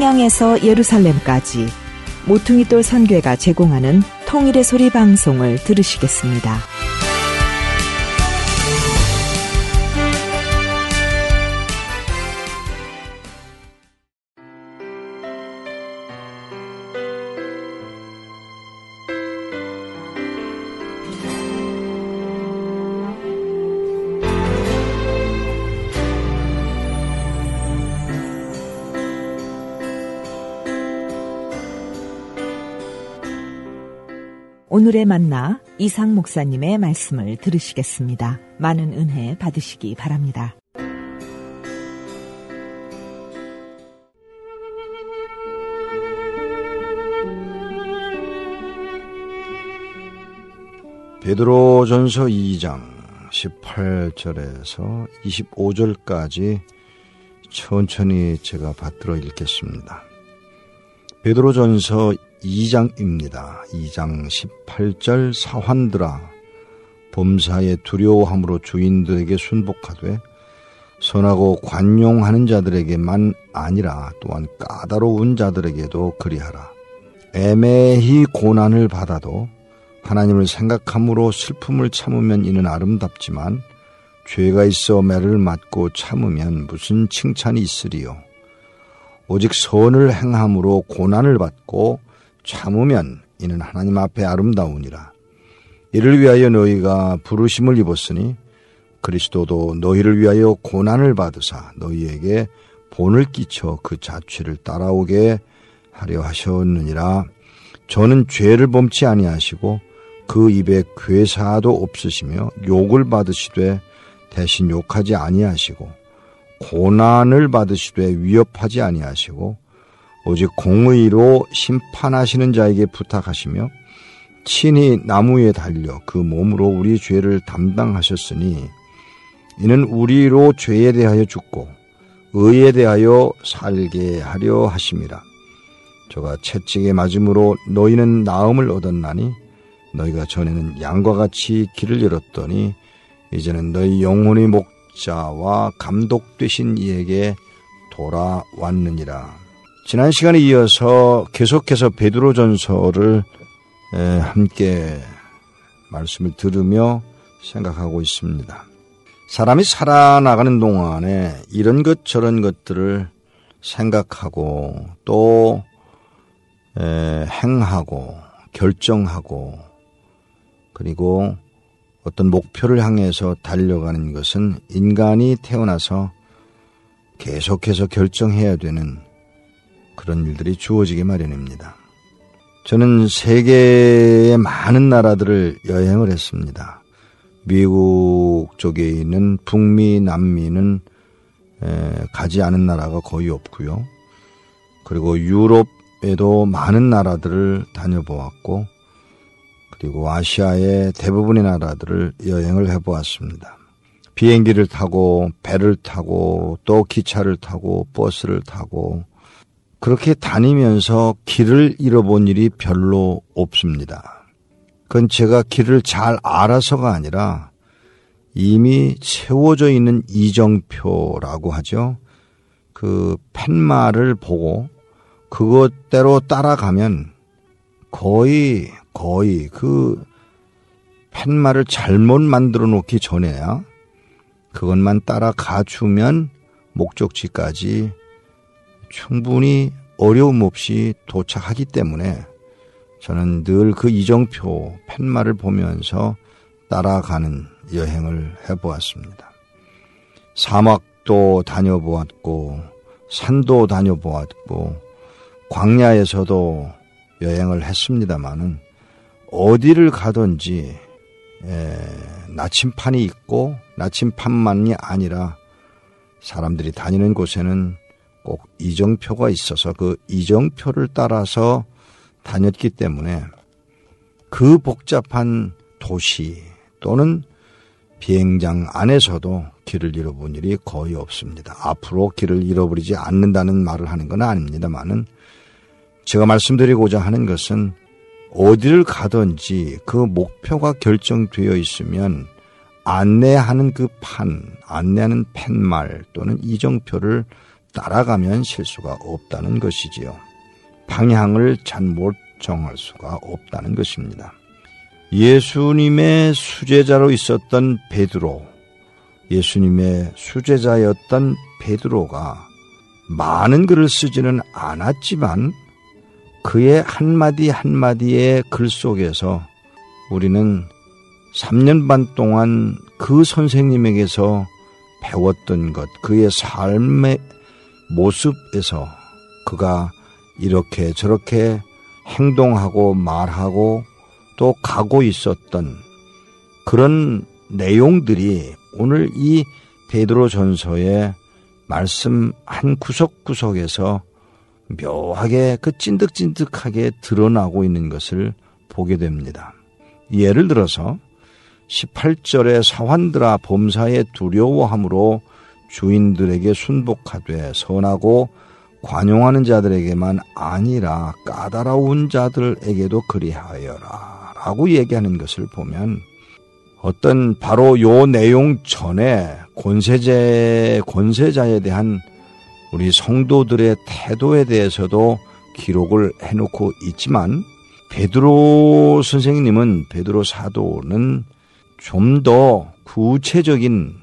평양에서 예루살렘까지 모퉁이돌 선교회가 제공하는 통일의 소리 방송을 들으시겠습니다. 오늘의 만나 이상 목사님의 말씀을 들으시겠습니다. 많은 은혜 받으시기 바랍니다. 베드로전서 2장 18절에서 25절까지 천천히 제가 받들어 읽겠습니다. 베드로전서 2장입니다. 2장 18절 사환들아 범사에 두려워함으로 주인들에게 순복하되 선하고 관용하는 자들에게만 아니라 또한 까다로운 자들에게도 그리하라. 애매히 고난을 받아도 하나님을 생각함으로 슬픔을 참으면 이는 아름답지만 죄가 있어 매를 맞고 참으면 무슨 칭찬이 있으리요. 오직 선을 행함으로 고난을 받고 참으면 이는 하나님 앞에 아름다우니라. 이를 위하여 너희가 부르심을 입었으니 그리스도도 너희를 위하여 고난을 받으사 너희에게 본을 끼쳐 그 자취를 따라오게 하려 하셨느니라. 저는 죄를 범치 아니하시고 그 입에 괴사도 없으시며 욕을 받으시되 대신 욕하지 아니하시고 고난을 받으시되 위협하지 아니하시고 오직 공의로 심판하시는 자에게 부탁하시며 친히 나무에 달려 그 몸으로 우리 죄를 담당하셨으니 이는 우리로 죄에 대하여 죽고 의에 대하여 살게 하려 하심이라. 저가 채찍에 맞음으로 너희는 나음을 얻었나니 너희가 전에는 양과 같이 길을 잃었더니 이제는 너희 영혼의 목자와 감독 되신 이에게 돌아왔느니라. 지난 시간에 이어서 계속해서 베드로전서를 함께 말씀을 들으며 생각하고 있습니다. 사람이 살아나가는 동안에 이런 것 저런 것들을 생각하고 또 행하고 결정하고 그리고 어떤 목표를 향해서 달려가는 것은 인간이 태어나서 계속해서 결정해야 되는 그런 일들이 주어지기 마련입니다. 저는 세계의 많은 나라들을 여행을 했습니다. 미국 쪽에 있는 북미, 남미는 가지 않은 나라가 거의 없고요. 그리고 유럽에도 많은 나라들을 다녀보았고 그리고 아시아의 대부분의 나라들을 여행을 해보았습니다. 비행기를 타고 배를 타고 또 기차를 타고 버스를 타고 그렇게 다니면서 길을 잃어본 일이 별로 없습니다. 그건 제가 길을 잘 알아서가 아니라 이미 세워져 있는 이정표라고 하죠. 그 팻말을 보고 그것대로 따라가면 거의 그 팻말을 잘못 만들어 놓기 전에야 그것만 따라가 주면 목적지까지 충분히 어려움 없이 도착하기 때문에 저는 늘 그 이정표 팻말을 보면서 따라가는 여행을 해보았습니다. 사막도 다녀보았고 산도 다녀보았고 광야에서도 여행을 했습니다마는 어디를 가든지 나침판이 있고 나침판만이 아니라 사람들이 다니는 곳에는 꼭 이정표가 있어서 그 이정표를 따라서 다녔기 때문에 그 복잡한 도시 또는 비행장 안에서도 길을 잃어본 일이 거의 없습니다. 앞으로 길을 잃어버리지 않는다는 말을 하는 건 아닙니다만은 제가 말씀드리고자 하는 것은 어디를 가든지 그 목표가 결정되어 있으면 안내하는 그 안내하는 팻말 또는 이정표를 따라가면 실수가 없다는 것이지요. 방향을 잘못 정할 수가 없다는 것입니다. 예수님의 수제자로 있었던 베드로, 예수님의 수제자였던 베드로가 많은 글을 쓰지는 않았지만 그의 한마디 한마디의 글 속에서 우리는 3년 반 동안 그 선생님에게서 배웠던 것, 그의 삶의 모습에서 그가 이렇게 저렇게 행동하고 말하고 또 가고 있었던 그런 내용들이 오늘 이 베드로 전서의 말씀 한 구석구석에서 묘하게 그 찐득찐득하게 드러나고 있는 것을 보게 됩니다. 예를 들어서 18절에 사환들아 범사에 두려워함으로 주인들에게 순복하되 선하고 관용하는 자들에게만 아니라 까다로운 자들에게도 그리하여라 라고 얘기하는 것을 보면 어떤 바로 요 내용 전에 권세자에 대한 우리 성도들의 태도에 대해서도 기록을 해놓고 있지만 베드로 선생님은, 베드로 사도는 좀 더 구체적인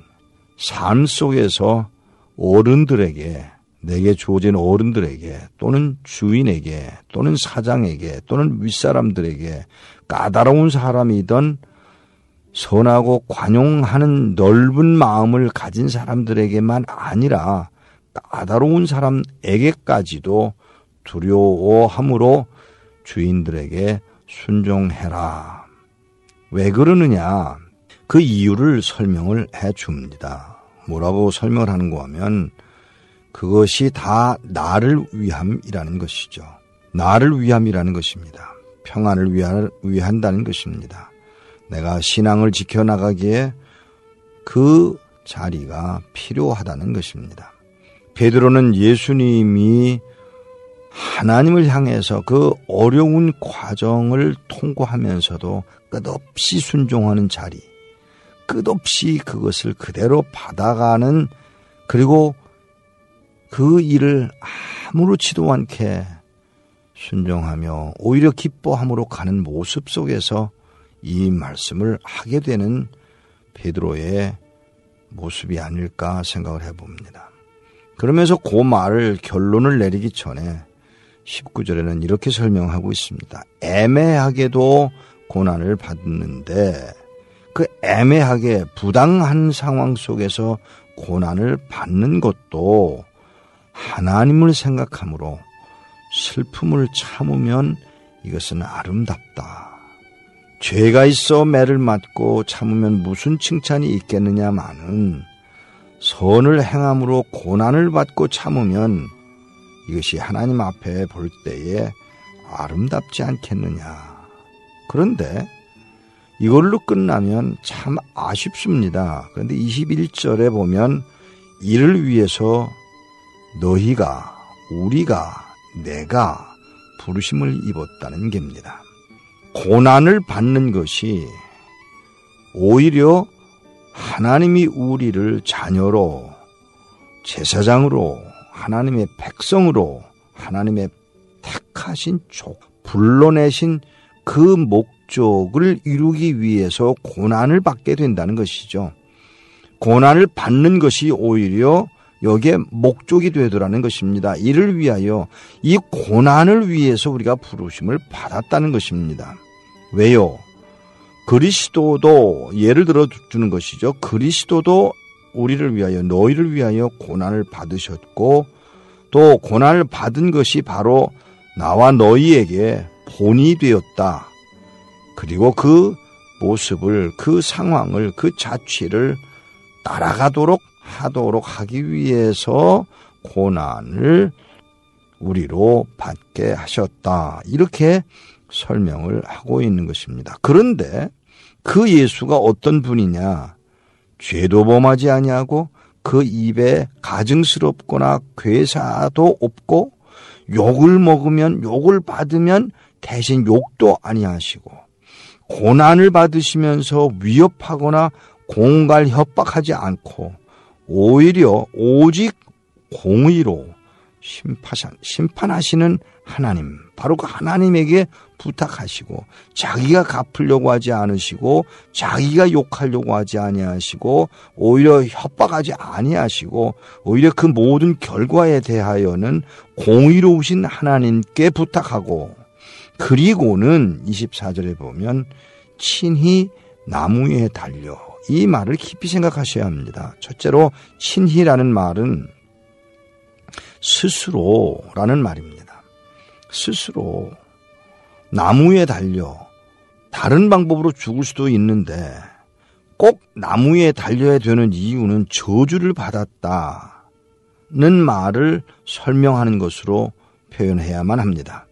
삶 속에서 어른들에게, 내게 주어진 어른들에게 또는 주인에게 또는 사장에게 또는 윗사람들에게 까다로운 사람이든 선하고 관용하는 넓은 마음을 가진 사람들에게만 아니라 까다로운 사람에게까지도 두려워함으로 주인들에게 순종해라. 왜 그러느냐? 그 이유를 설명을 해 줍니다. 뭐라고 설명을 하는가 하면 그것이 다 나를 위함이라는 것이죠. 나를 위함이라는 것입니다. 평안을 위한다는 것입니다. 내가 신앙을 지켜나가기에 그 자리가 필요하다는 것입니다. 베드로는 예수님이 하나님을 향해서 그 어려운 과정을 통과하면서도 끝없이 순종하는 자리, 끝없이 그것을 그대로 받아가는, 그리고 그 일을 아무렇지도 않게 순종하며 오히려 기뻐함으로 가는 모습 속에서 이 말씀을 하게 되는 베드로의 모습이 아닐까 생각을 해봅니다. 그러면서 그 말을 결론을 내리기 전에 19절에는 이렇게 설명하고 있습니다. 애매하게도 고난을 받는데 그 애매하게 부당한 상황 속에서 고난을 받는 것도 하나님을 생각함으로 슬픔을 참으면 이것은 아름답다. 죄가 있어 매를 맞고 참으면 무슨 칭찬이 있겠느냐마는 선을 행함으로 고난을 받고 참으면 이것이 하나님 앞에 볼 때에 아름답지 않겠느냐. 그런데 이걸로 끝나면 참 아쉽습니다. 그런데 21절에 보면 이를 위해서 너희가, 우리가, 내가 부르심을 입었다는 겁니다. 고난을 받는 것이 오히려 하나님이 우리를 자녀로, 제사장으로, 하나님의 백성으로, 하나님의 택하신 불러내신 그 목적을 이루기 위해서 고난을 받게 된다는 것이죠. 고난을 받는 것이 오히려 여기에 목적이 되더라는 것입니다. 이를 위하여, 이 고난을 위해서 우리가 부르심을 받았다는 것입니다. 왜요? 그리스도도, 예를 들어 주는 것이죠. 그리스도도 우리를 위하여, 너희를 위하여 고난을 받으셨고, 또 고난을 받은 것이 바로 나와 너희에게 본이 되었다. 그리고 그 모습을, 그 상황을, 그 자취를 따라가도록 하도록 하기 위해서 고난을 우리로 받게 하셨다. 이렇게 설명을 하고 있는 것입니다. 그런데 그 예수가 어떤 분이냐? 죄도 범하지 아니하고 그 입에 가증스럽거나 괴사도 없고 욕을 먹으면, 욕을 받으면 대신 욕도 아니하시고 고난을 받으시면서 위협하거나 공갈 협박하지 않고 오히려 오직 공의로 심판하시는 하나님, 바로 그 하나님에게 부탁하시고 자기가 갚으려고 하지 않으시고 자기가 욕하려고 하지 아니하시고 오히려 협박하지 아니하시고 오히려 그 모든 결과에 대하여는 공의로우신 하나님께 부탁하고, 그리고는 24절에 보면 친히 나무 위에 달려, 이 말을 깊이 생각하셔야 합니다. 첫째로 친히라는 말은 스스로라는 말입니다. 스스로 나무 위에 달려, 다른 방법으로 죽을 수도 있는데 꼭 나무 위에 달려야 되는 이유는 저주를 받았다는 말을 설명하는 것으로 표현해야만 합니다.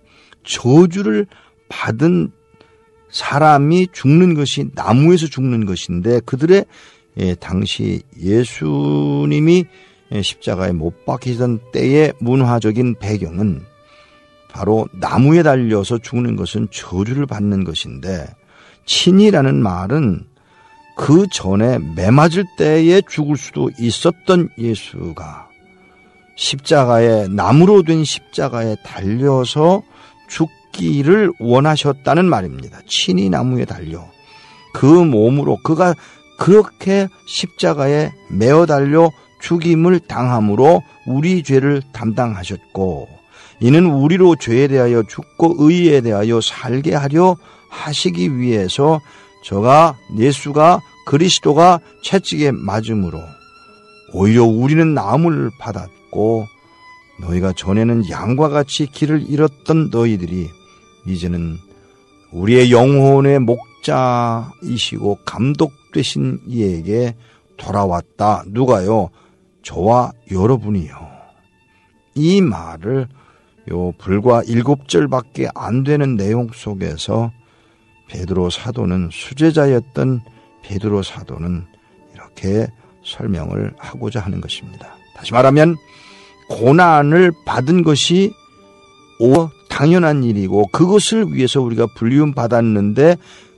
저주를 받은 사람이 죽는 것이 나무에서 죽는 것인데, 그들의 당시 예수님이 십자가에 못 박히던 때의 문화적인 배경은 바로 나무에 달려서 죽는 것은 저주를 받는 것인데, 친이라는 말은 그 전에 매맞을 때에 죽을 수도 있었던 예수가 십자가에, 나무로 된 십자가에 달려서 죽기를 원하셨다는 말입니다. 친히 나무에 달려 그 몸으로, 그가 그렇게 십자가에 매어 달려 죽임을 당함으로 우리 죄를 담당하셨고, 이는 우리로 죄에 대하여 죽고 의에 대하여 살게 하려 하시기 위해서 예수가 그리스도가 채찍에 맞음으로 오히려 우리는 나음을 받았고, 너희가 전에는 양과 같이 길을 잃었던 너희들이 이제는 우리의 영혼의 목자이시고 감독 되신 이에게 돌아왔다. 누가요? 저와 여러분이요. 이 말을 불과 7절밖에 안 되는 내용 속에서 베드로 사도는, 수제자였던 베드로 사도는 이렇게 설명을 하고자 하는 것입니다. 다시 말하면 고난을 받은 것이 당연한 일이고, 그것을 위해서 우리가 불리움 받았는데,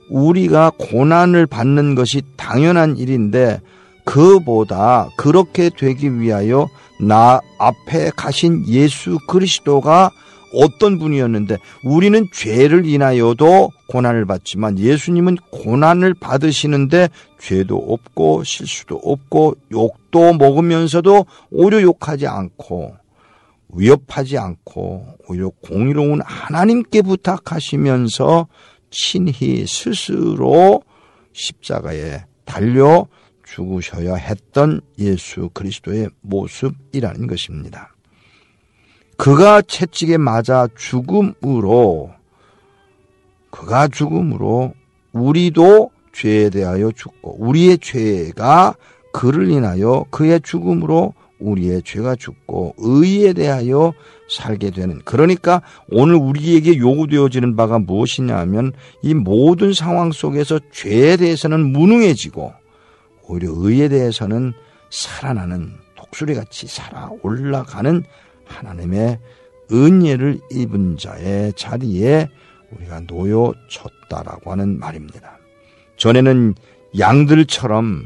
우리가 고난을 받는 것이 당연한 일인데, 그보다 그렇게 되기 위하여 나 앞에 가신 예수 그리스도가 어떤 분이었는데, 우리는 죄를 인하여도 고난을 받지만 예수님은 고난을 받으시는데 죄도 없고 실수도 없고 욕도 먹으면서도 오히려 욕하지 않고 위협하지 않고 오히려 공의로운 하나님께 부탁하시면서 친히 스스로 십자가에 달려 죽으셔야 했던 예수 그리스도의 모습이라는 것입니다. 그가 채찍에 맞아 죽음으로 우리도 죄에 대하여 죽고, 우리의 죄가 그를 인하여 그의 죽음으로 우리의 죄가 죽고 의에 대하여 살게 되는, 그러니까 오늘 우리에게 요구되어지는 바가 무엇이냐 하면, 이 모든 상황 속에서 죄에 대해서는 무능해지고 오히려 의에 대해서는 살아나는, 독수리같이 살아 올라가는 하나님의 은혜를 입은 자의 자리에 우리가 놓여졌다라고 하는 말입니다. 전에는 양들처럼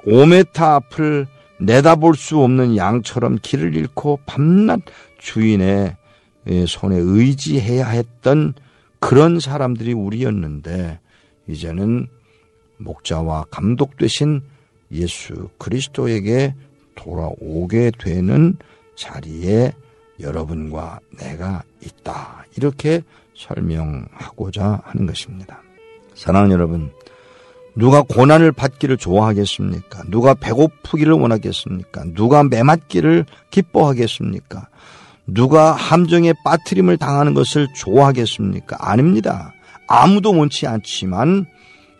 5m 앞을 내다볼 수 없는 양처럼 길을 잃고 밤낮 주인의 손에 의지해야 했던 그런 사람들이 우리였는데, 이제는 목자와 감독 되신 예수 그리스도에게 돌아오게 되는 자리에 여러분과 내가 있다. 이렇게 설명하고자 하는 것입니다. 사랑하는 여러분, 누가 고난을 받기를 좋아하겠습니까? 누가 배고프기를 원하겠습니까? 누가 매맞기를 기뻐하겠습니까? 누가 함정에 빠뜨림을 당하는 것을 좋아하겠습니까? 아닙니다. 아무도 원치 않지만,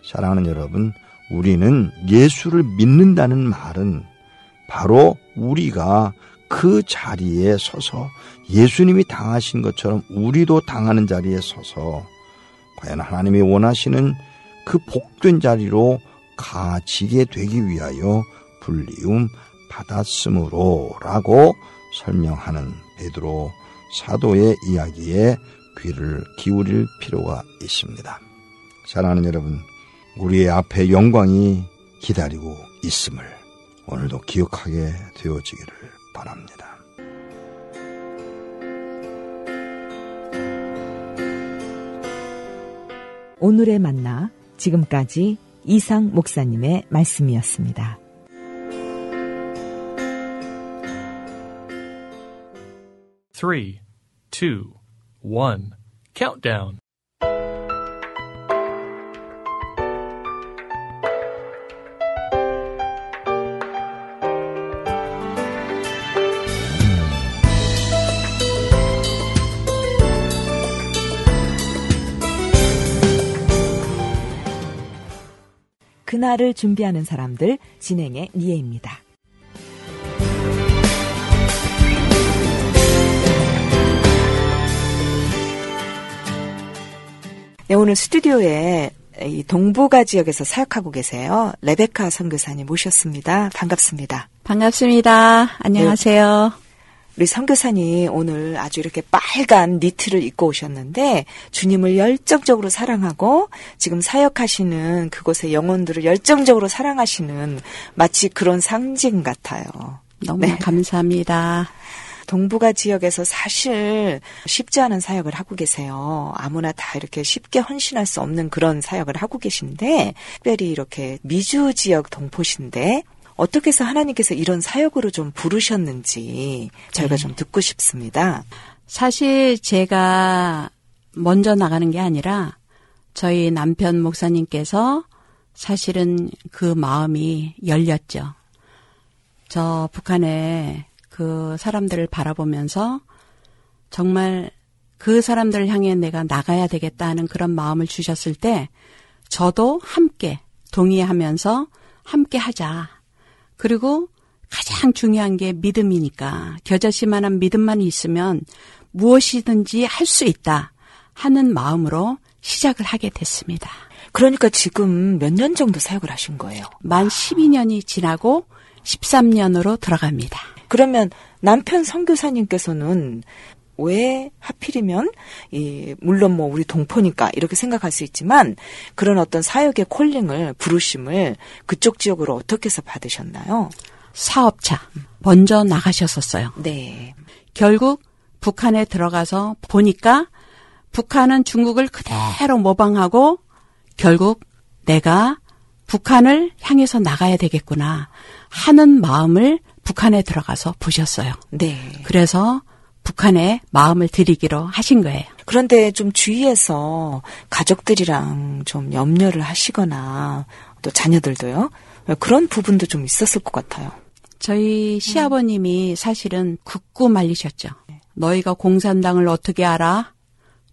사랑하는 여러분, 우리는 예수를 믿는다는 말은 바로 우리가 그 자리에 서서 예수님이 당하신 것처럼 우리도 당하는 자리에 서서 과연 하나님이 원하시는 그 복된 자리로 가지게 되기 위하여 불리움 받았으므로라고 설명하는 베드로 사도의 이야기에 귀를 기울일 필요가 있습니다. 사랑하는 여러분, 우리의 앞에 영광이 기다리고 있음을 오늘도 기억하게 되어지기를 바랍니다. 오늘의 만나, 지금까지 이상 목사님의 말씀이었습니다. Three, two, one, countdown. 그날을 준비하는 사람들, 진행의 니에입니다. 네, 오늘 스튜디오에 이 동부가 지역에서 사역하고 계세요. 레베카 선교사님 모셨습니다. 반갑습니다. 반갑습니다. 안녕하세요. 네. 우리 선교사님 오늘 아주 이렇게 빨간 니트를 입고 오셨는데 주님을 열정적으로 사랑하고 지금 사역하시는 그곳의 영혼들을 열정적으로 사랑하시는 마치 그런 상징 같아요. 너무 네. 감사합니다. 동부가 지역에서 사실 쉽지 않은 사역을 하고 계세요. 아무나 다 이렇게 쉽게 헌신할 수 없는 그런 사역을 하고 계신데 특별히 이렇게 미주 지역 동포신데 어떻게 해서 하나님께서 이런 사역으로 좀 부르셨는지 저희가 좀 듣고 싶습니다. 사실 제가 먼저 나가는 게 아니라 저희 남편 목사님께서 사실은 그 마음이 열렸죠. 저 북한에 그 사람들을 바라보면서 정말 그 사람들을 향해 내가 나가야 되겠다 하는 그런 마음을 주셨을 때 저도 함께 동의하면서 함께 하자. 그리고 가장 중요한 게 믿음이니까 겨자씨만한 믿음만 있으면 무엇이든지 할 수 있다 하는 마음으로 시작을 하게 됐습니다. 그러니까 지금 몇 년 정도 사역을 하신 거예요? 만 12년이 지나고 13년으로 들어갑니다. 그러면 남편 선교사님께서는 왜 하필이면 물론 뭐 우리 동포니까 이렇게 생각할 수 있지만 그런 어떤 사역의 콜링을 부르심을 그쪽 지역으로 어떻게 해서 받으셨나요? 사업차 먼저 나가셨었어요. 네. 결국 북한에 들어가서 보니까 북한은 중국을 그대로 모방하고 결국 내가 북한을 향해서 나가야 되겠구나 하는 마음을 북한에 들어가서 보셨어요. 네. 그래서 북한에 마음을 드리기로 하신 거예요. 그런데 좀 주위에서 가족들이랑 좀 염려를 하시거나 또 자녀들도요. 그런 부분도 좀 있었을 것 같아요. 저희 시아버님이 사실은 굳고 말리셨죠. 너희가 공산당을 어떻게 알아?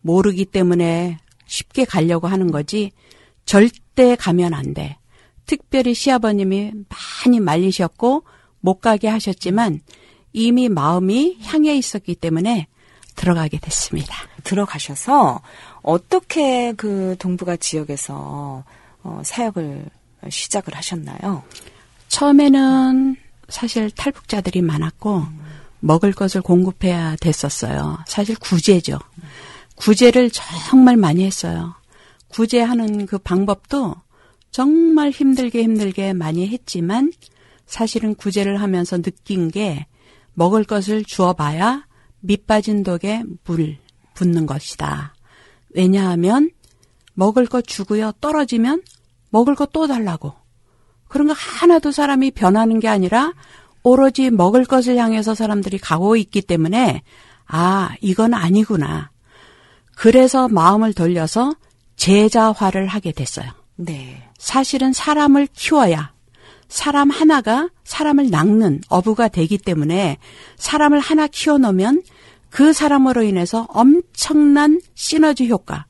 모르기 때문에 쉽게 가려고 하는 거지 절대 가면 안 돼. 특별히 시아버님이 많이 말리셨고 못 가게 하셨지만 이미 마음이 향해 있었기 때문에 들어가게 됐습니다. 들어가셔서 어떻게 그 동부가 지역에서 사역을 시작을 하셨나요? 처음에는 사실 탈북자들이 많았고 먹을 것을 공급해야 됐었어요. 사실 구제죠. 구제를 정말 많이 했어요. 구제하는 그 방법도 정말 힘들게 많이 했지만 사실은 구제를 하면서 느낀 게 먹을 것을 주어봐야 밑 빠진 독에 물 붓는 것이다. 왜냐하면 먹을 것 주고요. 떨어지면 먹을 것 또 달라고. 그런 거 하나도 사람이 변하는 게 아니라 오로지 먹을 것을 향해서 사람들이 가고 있기 때문에 아, 이건 아니구나. 그래서 마음을 돌려서 제자화를 하게 됐어요. 네. 사실은 사람을 키워야 사람 하나가 사람을 낚는 어부가 되기 때문에 사람을 하나 키워놓으면 그 사람으로 인해서 엄청난 시너지 효과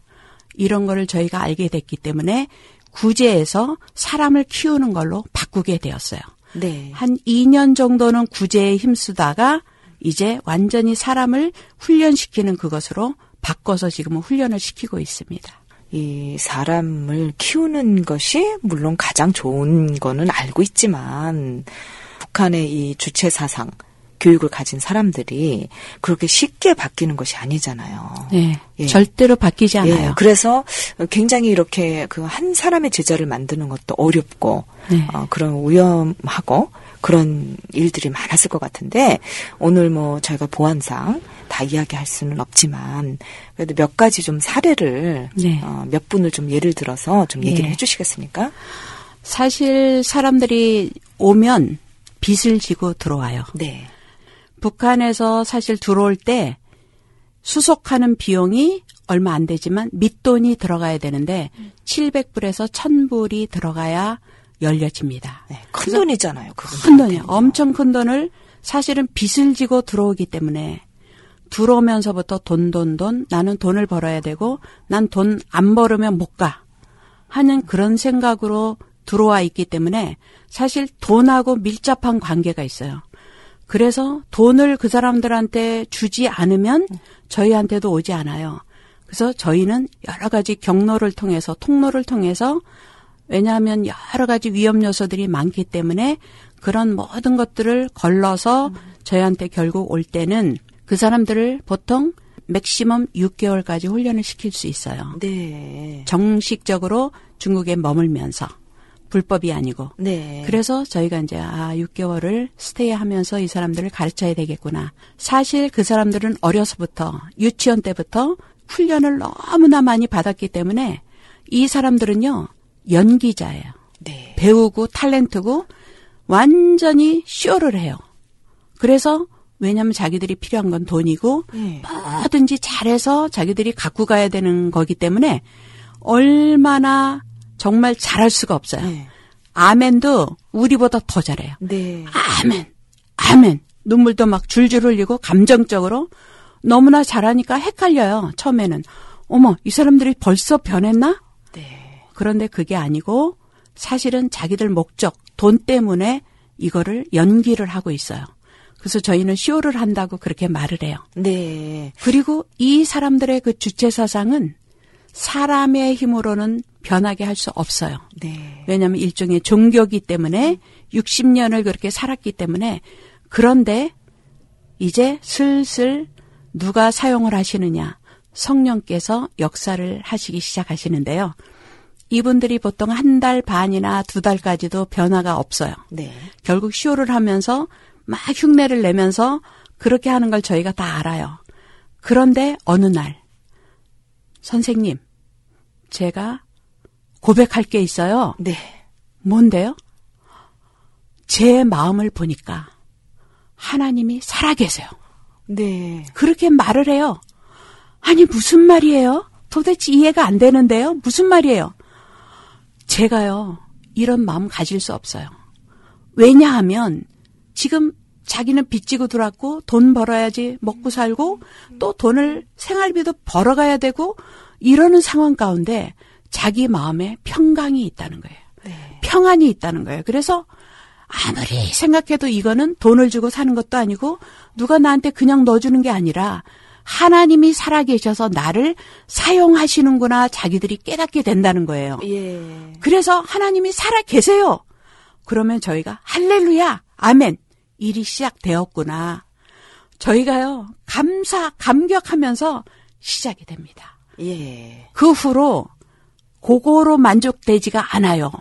이런 거를 저희가 알게 됐기 때문에 구제에서 사람을 키우는 걸로 바꾸게 되었어요. 네. 한 2년 정도는 구제에 힘쓰다가 이제 완전히 사람을 훈련시키는 그것으로 바꿔서 지금은 훈련을 시키고 있습니다. 이 사람을 키우는 것이 물론 가장 좋은 거는 알고 있지만 북한의 이 주체 사상, 교육을 가진 사람들이 그렇게 쉽게 바뀌는 것이 아니잖아요. 네, 예. 절대로 바뀌지 않아요. 예, 그래서 굉장히 이렇게 그 한 사람의 제자를 만드는 것도 어렵고 네. 그런 위험하고 그런 일들이 많았을 것 같은데 오늘 뭐 저희가 보안상 다 이야기할 수는 없지만 그래도 몇 가지 좀 사례를 네. 몇 분을 좀 예를 들어서 좀 얘기를 네. 해주시겠습니까? 사실 사람들이 오면 빚을 지고 들어와요. 네. 북한에서 사실 들어올 때 수속하는 비용이 얼마 안 되지만 밑돈이 들어가야 되는데 700불에서 1000불이 들어가야 열려집니다. 네, 큰 돈이잖아요. 큰 돈이요. 엄청 큰 돈을 사실은 빚을 지고 들어오기 때문에 들어오면서부터 돈 나는 돈을 벌어야 되고 난 돈 안 벌으면 못 가 하는 그런 생각으로 들어와 있기 때문에 사실 돈하고 밀접한 관계가 있어요. 그래서 돈을 그 사람들한테 주지 않으면 저희한테도 오지 않아요. 그래서 저희는 여러 가지 경로를 통해서 통로를 통해서 왜냐하면 여러 가지 위험 요소들이 많기 때문에 그런 모든 것들을 걸러서 저희한테 결국 올 때는 그 사람들을 보통 맥시멈 6개월까지 훈련을 시킬 수 있어요. 네. 정식적으로 중국에 머물면서. 불법이 아니고. 네. 그래서 저희가 이제 6개월을 스테이하면서 이 사람들을 가르쳐야 되겠구나. 사실 그 사람들은 어려서부터 유치원 때부터 훈련을 너무나 많이 받았기 때문에 이 사람들은요. 연기자예요. 네. 배우고 탤런트고 완전히 쇼를 해요. 그래서 왜냐하면 자기들이 필요한 건 돈이고 네. 뭐든지 잘해서 자기들이 갖고 가야 되는 거기 때문에 얼마나 정말 잘할 수가 없어요. 네. 아멘도 우리보다 더 잘해요. 네. 아멘. 눈물도 막 줄줄 흘리고 감정적으로 너무나 잘하니까 헷갈려요. 처음에는. 어머, 이 사람들이 벌써 변했나? 네. 그런데 그게 아니고 사실은 자기들 목적, 돈 때문에 이거를 연기를 하고 있어요. 그래서 저희는 쇼를 한다고 그렇게 말을 해요. 네. 그리고 이 사람들의 그 주체 사상은 사람의 힘으로는 변하게 할 수 없어요. 네. 왜냐하면 일종의 종교기 때문에 60년을 그렇게 살았기 때문에 그런데 이제 슬슬 누가 사용을 하시느냐. 성령께서 역사를 하시기 시작하시는데요. 이분들이 보통 1달 반이나 2달까지도 변화가 없어요. 네. 결국 쇼를 하면서 막 흉내를 내면서 그렇게 하는 걸 저희가 다 알아요. 그런데 어느 날 선생님, 제가 고백할 게 있어요. 네. 뭔데요? 제 마음을 보니까 하나님이 살아계세요. 네. 그렇게 말을 해요. 아니 무슨 말이에요? 도대체 이해가 안 되는데요. 무슨 말이에요? 제가요. 이런 마음 가질 수 없어요. 왜냐하면 지금 자기는 빚지고 들어왔고 돈 벌어야지 먹고 살고 또 돈을 생활비도 벌어가야 되고 이러는 상황 가운데 자기 마음에 평강이 있다는 거예요. 네. 평안이 있다는 거예요. 그래서 아무리 생각해도 이거는 돈을 주고 사는 것도 아니고 누가 나한테 그냥 넣어주는 게 아니라 하나님이 살아계셔서 나를 사용하시는구나 자기들이 깨닫게 된다는 거예요. 예. 그래서 하나님이 살아계세요. 그러면 저희가 할렐루야, 아멘. 일이 시작되었구나. 저희가요, 감격하면서 시작이 됩니다. 예. 그 후로 그거로 만족되지가 않아요.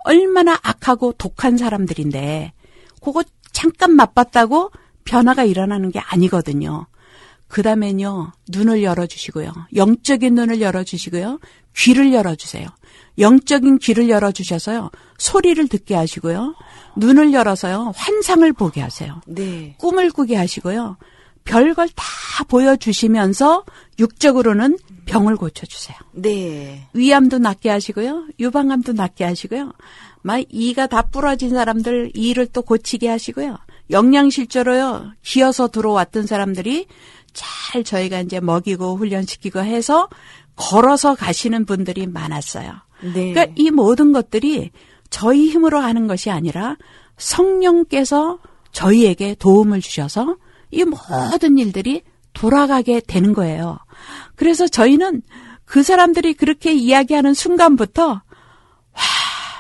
얼마나 악하고 독한 사람들인데 그거 잠깐 맛봤다고 변화가 일어나는 게 아니거든요. 그 다음엔요. 눈을 열어주시고요. 영적인 눈을 열어주시고요. 귀를 열어주세요. 영적인 귀를 열어주셔서요. 소리를 듣게 하시고요. 눈을 열어서요. 환상을 보게 하세요. 네. 꿈을 꾸게 하시고요. 별걸 다 보여주시면서 육적으로는 병을 고쳐주세요. 네. 위암도 낫게 하시고요. 유방암도 낫게 하시고요. 막 이가 다 부러진 사람들 이를 또 고치게 하시고요. 영양실조로요. 기어서 들어왔던 사람들이 잘 저희가 이제 먹이고 훈련시키고 해서 걸어서 가시는 분들이 많았어요. 네. 그러니까 이 모든 것들이 저희 힘으로 하는 것이 아니라 성령께서 저희에게 도움을 주셔서 이 모든 일들이 돌아가게 되는 거예요. 그래서 저희는 그 사람들이 그렇게 이야기하는 순간부터 와,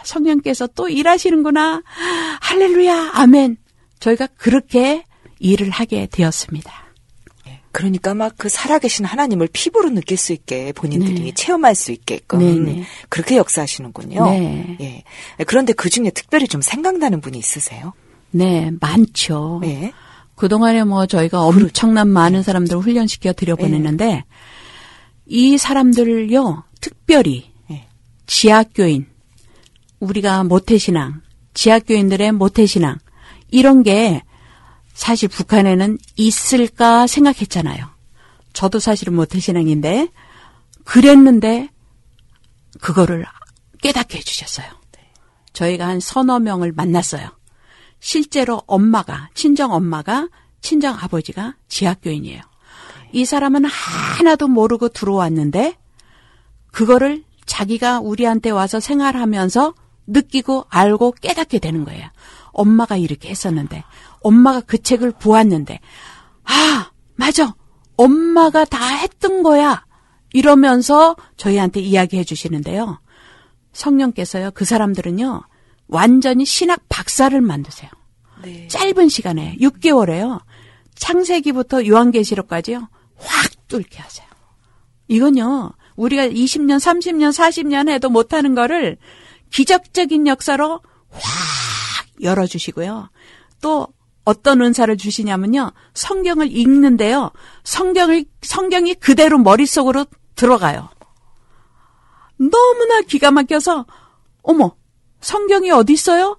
성령께서 또 일하시는구나. 할렐루야, 아멘. 저희가 그렇게 일을 하게 되었습니다. 그러니까 막 그 살아계신 하나님을 피부로 느낄 수 있게 본인들이 네. 체험할 수 있게끔 네네. 그렇게 역사하시는군요. 네. 예. 그런데 그 중에 특별히 좀 생각나는 분이 있으세요? 네, 많죠. 네. 그동안에 뭐 저희가 엄청난 많은 사람들을 훈련시켜 드려보냈는데 이 사람들을요, 특별히 지하교인, 우리가 모태신앙, 지하교인들의 모태신앙 이런 게 사실 북한에는 있을까 생각했잖아요. 저도 사실은 모태신앙인데 그랬는데 그거를 깨닫게 해주셨어요. 저희가 한 서너 명을 만났어요. 실제로 엄마가, 친정 엄마가, 친정 아버지가 지하교인이에요. 이 사람은 하나도 모르고 들어왔는데 그거를 자기가 우리한테 와서 생활하면서 느끼고 알고 깨닫게 되는 거예요. 엄마가 이렇게 했었는데, 엄마가 그 책을 보았는데, 아, 맞아. 엄마가 다 했던 거야. 이러면서 저희한테 이야기해 주시는데요. 성령께서요, 그 사람들은요, 완전히 신학 박사를 만드세요. 네. 짧은 시간에 6개월에요. 창세기부터 요한계시록까지요. 확 뚫게 하세요. 이건요. 우리가 20년, 30년, 40년 해도 못하는 거를 기적적인 역사로 확 열어주시고요. 또 어떤 은사를 주시냐면요. 성경을 읽는데요. 성경이 그대로 머릿속으로 들어가요. 너무나 기가 막혀서 어머, 성경이 어디 있어요?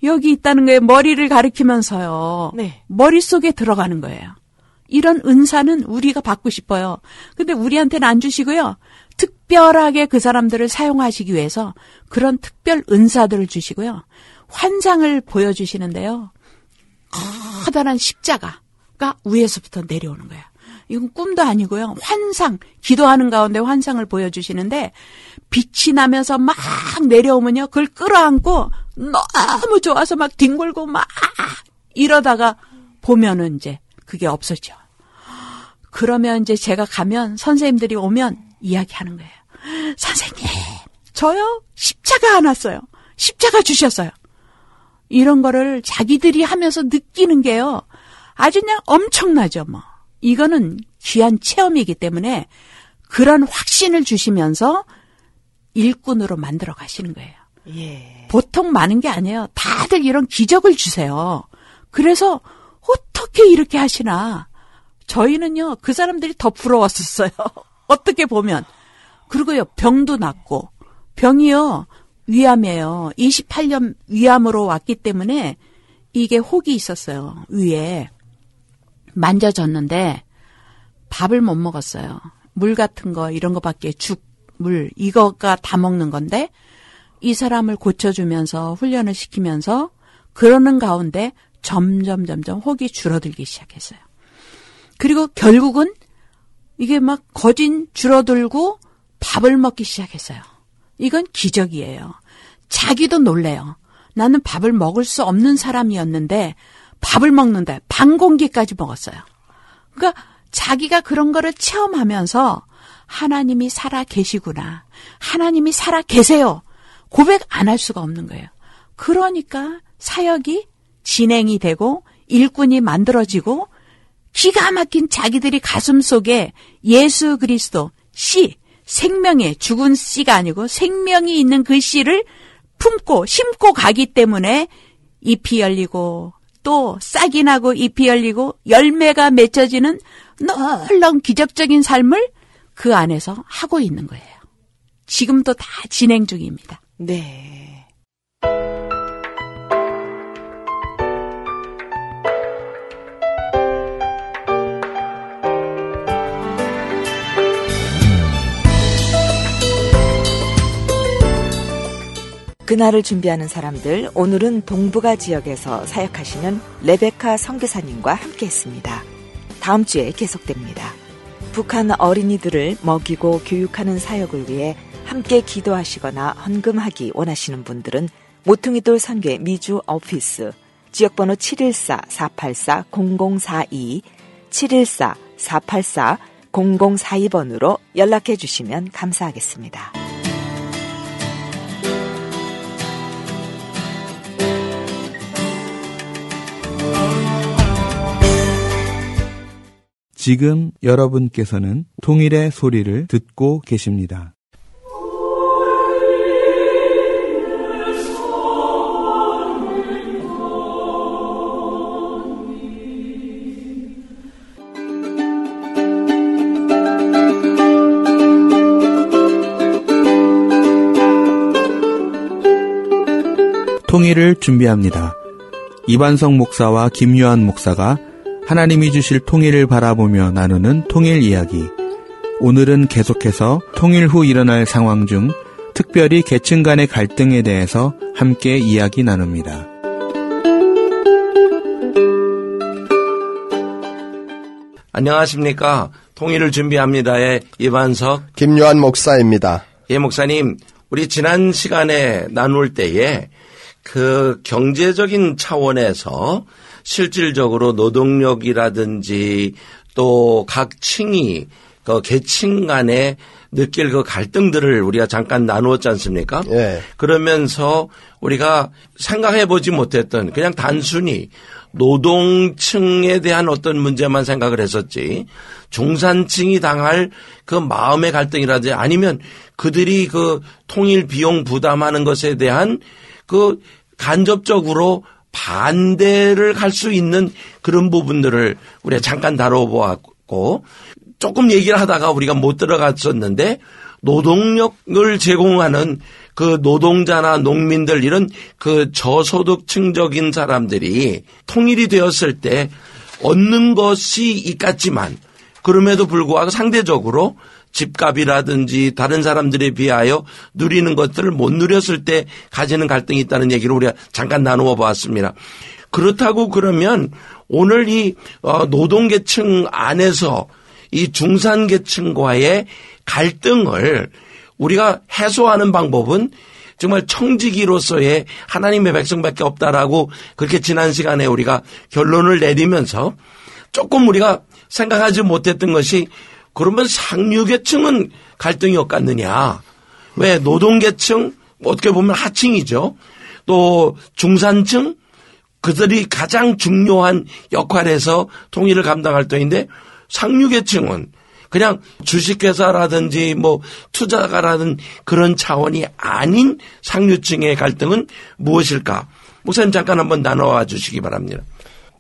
여기 있다는 거예요. 머리를 가리키면서요. 네. 머릿속에 들어가는 거예요. 이런 은사는 우리가 받고 싶어요. 근데 우리한테는 안 주시고요. 특별하게 그 사람들을 사용하시기 위해서 그런 특별 은사들을 주시고요. 환상을 보여주시는데요. 커다란 십자가가 위에서부터 내려오는 거예요. 이건 꿈도 아니고요. 환상, 기도하는 가운데 환상을 보여주시는데 빛이 나면서 막 내려오면요. 그걸 끌어안고 너무 좋아서 막 뒹굴고 막 이러다가 보면은 이제 그게 없어져. 그러면 이제 제가 가면 선생님들이 오면 이야기하는 거예요. 선생님, 저요 십자가 안 왔어요. 십자가 주셨어요. 이런 거를 자기들이 하면서 느끼는 게요. 아주 그냥 엄청나죠, 뭐. 이거는 귀한 체험이기 때문에 그런 확신을 주시면서 일꾼으로 만들어 가시는 거예요. 예. 보통 많은 게 아니에요. 다들 이런 기적을 주세요. 그래서 어떻게 이렇게 하시나. 저희는요, 그 사람들이 더 부러웠었어요. 어떻게 보면. 그리고요, 병도 낫고, 병이요, 위암이에요. 28년 위암으로 왔기 때문에 이게 혹이 있었어요. 위에. 만져졌는데 밥을 못 먹었어요. 물 같은 거 이런 거밖에 죽, 물 이거가 다 먹는 건데 이 사람을 고쳐주면서 훈련을 시키면서 그러는 가운데 점점 혹이 줄어들기 시작했어요. 그리고 결국은 이게 막 거진 줄어들고 밥을 먹기 시작했어요. 이건 기적이에요. 자기도 놀래요. 나는 밥을 먹을 수 없는 사람이었는데 밥을 먹는데 반 공기까지 먹었어요. 그러니까 자기가 그런 거를 체험하면서 하나님이 살아 계시구나. 하나님이 살아 계세요. 고백 안 할 수가 없는 거예요. 그러니까 사역이 진행이 되고 일꾼이 만들어지고 기가 막힌 자기들이 가슴 속에 예수 그리스도 씨, 생명의 죽은 씨가 아니고 생명이 있는 그 씨를 품고 심고 가기 때문에 잎이 열리고 또 싹이 나고 잎이 열리고 열매가 맺혀지는 놀라운 기적적인 삶을 그 안에서 하고 있는 거예요. 지금도 다 진행 중입니다. 네. 그날을 준비하는 사람들, 오늘은 동북아 지역에서 사역하시는 레베카 선교사님과 함께했습니다. 다음 주에 계속됩니다. 북한 어린이들을 먹이고 교육하는 사역을 위해 함께 기도하시거나 헌금하기 원하시는 분들은 모퉁이돌 선교회 미주 오피스 지역번호 714-484-0042 714-484-0042번으로 연락해 주시면 감사하겠습니다. 지금 여러분께서는 통일의 소리를 듣고 계십니다. 통일을 준비합니다. 이반석 목사와 김요한 목사가 하나님이 주실 통일을 바라보며 나누는 통일 이야기. 오늘은 계속해서 통일 후 일어날 상황 중 특별히 계층 간의 갈등에 대해서 함께 이야기 나눕니다. 안녕하십니까. 통일을 준비합니다의 이반석 김요한 목사입니다. 예, 목사님, 우리 지난 시간에 나눌 때에 그 경제적인 차원에서 실질적으로 노동력이라든지 또 각 층이 그 계층 간에 느낄 그 갈등들을 우리가 잠깐 나누었지 않습니까? 예. 그러면서 우리가 생각해보지 못했던 그냥 단순히 노동층에 대한 어떤 문제만 생각을 했었지 중산층이 당할 그 마음의 갈등이라든지 아니면 그들이 그 통일 비용 부담하는 것에 대한 그 간접적으로 반대를 할 수 있는 그런 부분들을 우리가 잠깐 다뤄보았고 조금 얘기를 하다가 우리가 못 들어갔었는데 노동력을 제공하는 그 노동자나 농민들 이런 그 저소득층적인 사람들이 통일이 되었을 때 얻는 것이 있겠지만 그럼에도 불구하고 상대적으로 집값이라든지 다른 사람들에 비하여 누리는 것들을 못 누렸을 때 가지는 갈등이 있다는 얘기를 우리가 잠깐 나누어 보았습니다. 그렇다고 그러면 오늘 이 노동계층 안에서 이 중산계층과의 갈등을 우리가 해소하는 방법은 정말 청지기로서의 하나님의 백성밖에 없다라고 그렇게 지난 시간에 우리가 결론을 내리면서 조금 우리가 생각하지 못했던 것이 그러면 상류계층은 갈등이 없겠느냐. 왜 노동계층 어떻게 보면 하층이죠. 또 중산층 그들이 가장 중요한 역할에서 통일을 감당할 터인데 상류계층은 그냥 주식회사라든지 뭐 투자가라는 그런 차원이 아닌 상류층의 갈등은 무엇일까? 목사님 잠깐 한번 나눠와 주시기 바랍니다.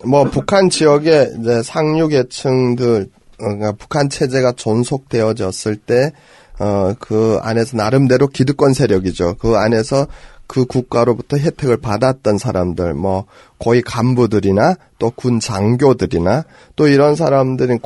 뭐 북한 지역의 이제 상류계층들 그러니까 북한 체제가 존속되어졌을 때 그 안에서 나름대로 기득권 세력이죠. 그 안에서 그 국가로부터 혜택을 받았던 사람들, 뭐 고위 간부들이나 또 군 장교들이나 또 이런 사람들은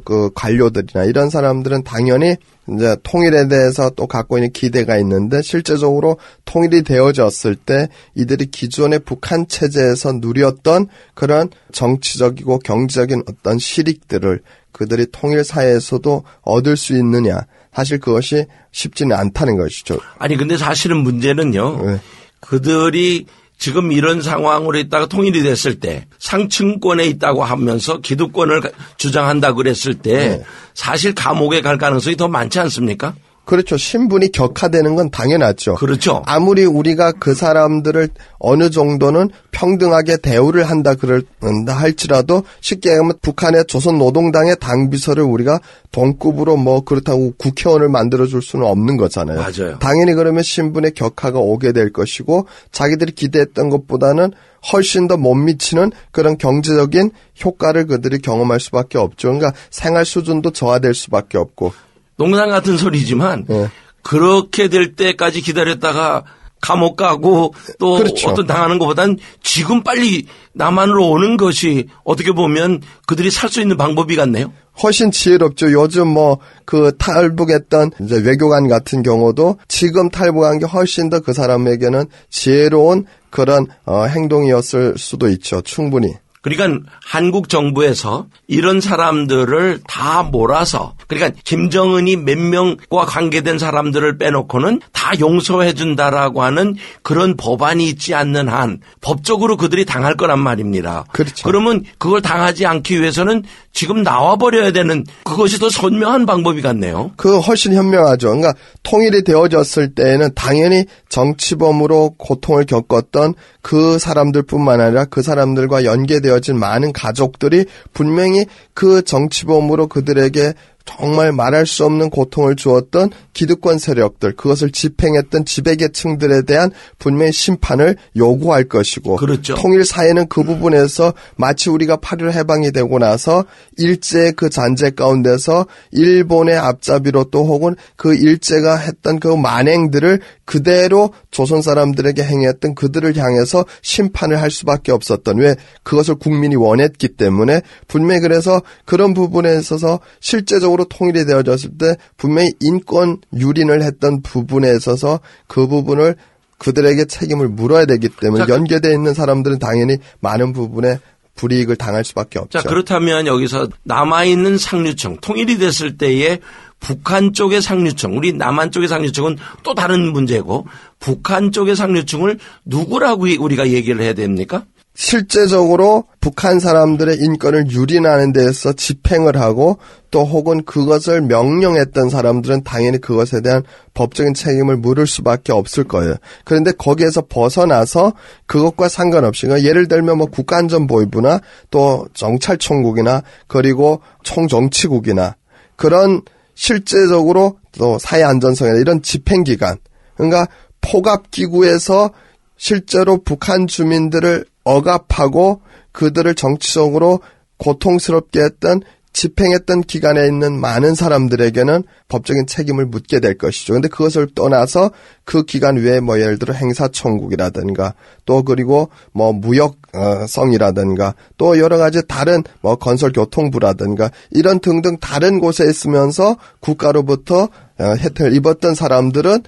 그 관료들이나 이런 사람들은 당연히 이제 통일에 대해서 또 갖고 있는 기대가 있는데 실제적으로 통일이 되어졌을 때 이들이 기존의 북한 체제에서 누렸던 그런 정치적이고 경제적인 어떤 실익들을 그들이 통일 사회에서도 얻을 수 있느냐. 사실 그것이 쉽지는 않다는 것이죠. 아니 근데 사실은 문제는요. 네. 그들이 지금 이런 상황으로 있다가 통일이 됐을 때 상층권에 있다고 하면서 기득권을 주장한다 그랬을 때 네. 사실 감옥에 갈 가능성이 더 많지 않습니까? 그렇죠. 신분이 격화되는 건 당연하죠. 그렇죠. 아무리 우리가 그 사람들을 어느 정도는 평등하게 대우를 한다 그런다 할지라도 쉽게 얘기하면 북한의 조선노동당의 당비서를 우리가 동급으로 뭐 그렇다고 국회의원을 만들어줄 수는 없는 거잖아요. 맞아요. 당연히 그러면 신분의 격화가 오게 될 것이고 자기들이 기대했던 것보다는 훨씬 더 못 미치는 그런 경제적인 효과를 그들이 경험할 수밖에 없죠. 그러니까 생활 수준도 저하될 수밖에 없고. 농담 같은 소리지만 네. 그렇게 될 때까지 기다렸다가 감옥 가고 또 그렇죠. 어떤 당하는 것보단 지금 빨리 남한으로 오는 것이 어떻게 보면 그들이 살 수 있는 방법이 같네요. 훨씬 지혜롭죠. 요즘 뭐 그 탈북했던 이제 외교관 같은 경우도 지금 탈북한 게 훨씬 더 그 사람에게는 지혜로운 그런 행동이었을 수도 있죠. 충분히. 그러니까 한국 정부에서 이런 사람들을 다 몰아서 그러니까 김정은이 몇 명과 관계된 사람들을 빼놓고는 다 용서해 준다라고 하는 그런 법안이 있지 않는 한 법적으로 그들이 당할 거란 말입니다. 그렇죠. 그러면 그걸 당하지 않기 위해서는 지금 나와버려야 되는 그것이 더 선명한 방법이 같네요. 그 훨씬 현명하죠. 그러니까 통일이 되어졌을 때에는 당연히 정치범으로 고통을 겪었던 그 사람들뿐만 아니라 그 사람들과 연계되어진 많은 가족들이 분명히 그 정치범으로 그들에게 정말 말할 수 없는 고통을 주었던 기득권 세력들, 그것을 집행했던 지배계층들에 대한 분명히 심판을 요구할 것이고, 그렇죠. 통일 사회는 그 부분에서 마치 우리가 8.1 해방이 되고 나서 일제의 그 잔재 가운데서 일본의 앞잡이로 또 혹은 그 일제가 했던 그 만행들을 그대로 조선 사람들에게 행했던 그들을 향해서 심판을 할 수밖에 없었던, 왜? 그것을 국민이 원했기 때문에. 분명히 그래서 그런 부분에 있어서 실제적으로 통일이 되어졌을 때 분명히 인권 유린을 했던 부분에 있어서 그 부분을 그들에게 책임을 물어야 되기 때문에 연계되어 있는 사람들은 당연히 많은 부분에 불이익을 당할 수밖에 없죠. 자, 그렇다면 여기서 남아있는 상류층, 통일이 됐을 때에 북한 쪽의 상류층, 우리 남한 쪽의 상류층은 또 다른 문제고, 북한 쪽의 상류층을 누구라고 우리가 얘기를 해야 됩니까? 실제적으로 북한 사람들의 인권을 유린하는 데에서 집행을 하고 또 혹은 그것을 명령했던 사람들은 당연히 그것에 대한 법적인 책임을 물을 수밖에 없을 거예요. 그런데 거기에서 벗어나서 그것과 상관없이, 예를 들면 뭐 국가안전보위부나 또 경찰청국이나 그리고 총정치국이나 그런 실제적으로 또 사회안전성이나 이런 집행기관, 그러니까 포갑기구에서 실제로 북한 주민들을 억압하고 그들을 정치적으로 고통스럽게 했던 집행했던 기관에 있는 많은 사람들에게는 법적인 책임을 묻게 될 것이죠. 근데 그것을 떠나서 그 기관 외에 뭐 예를 들어 행사청국이라든가 또 그리고 뭐 무역성이라든가 또 여러 가지 다른 뭐 건설교통부라든가 이런 등등 다른 곳에 있으면서 국가로부터 혜택을 입었던 사람들은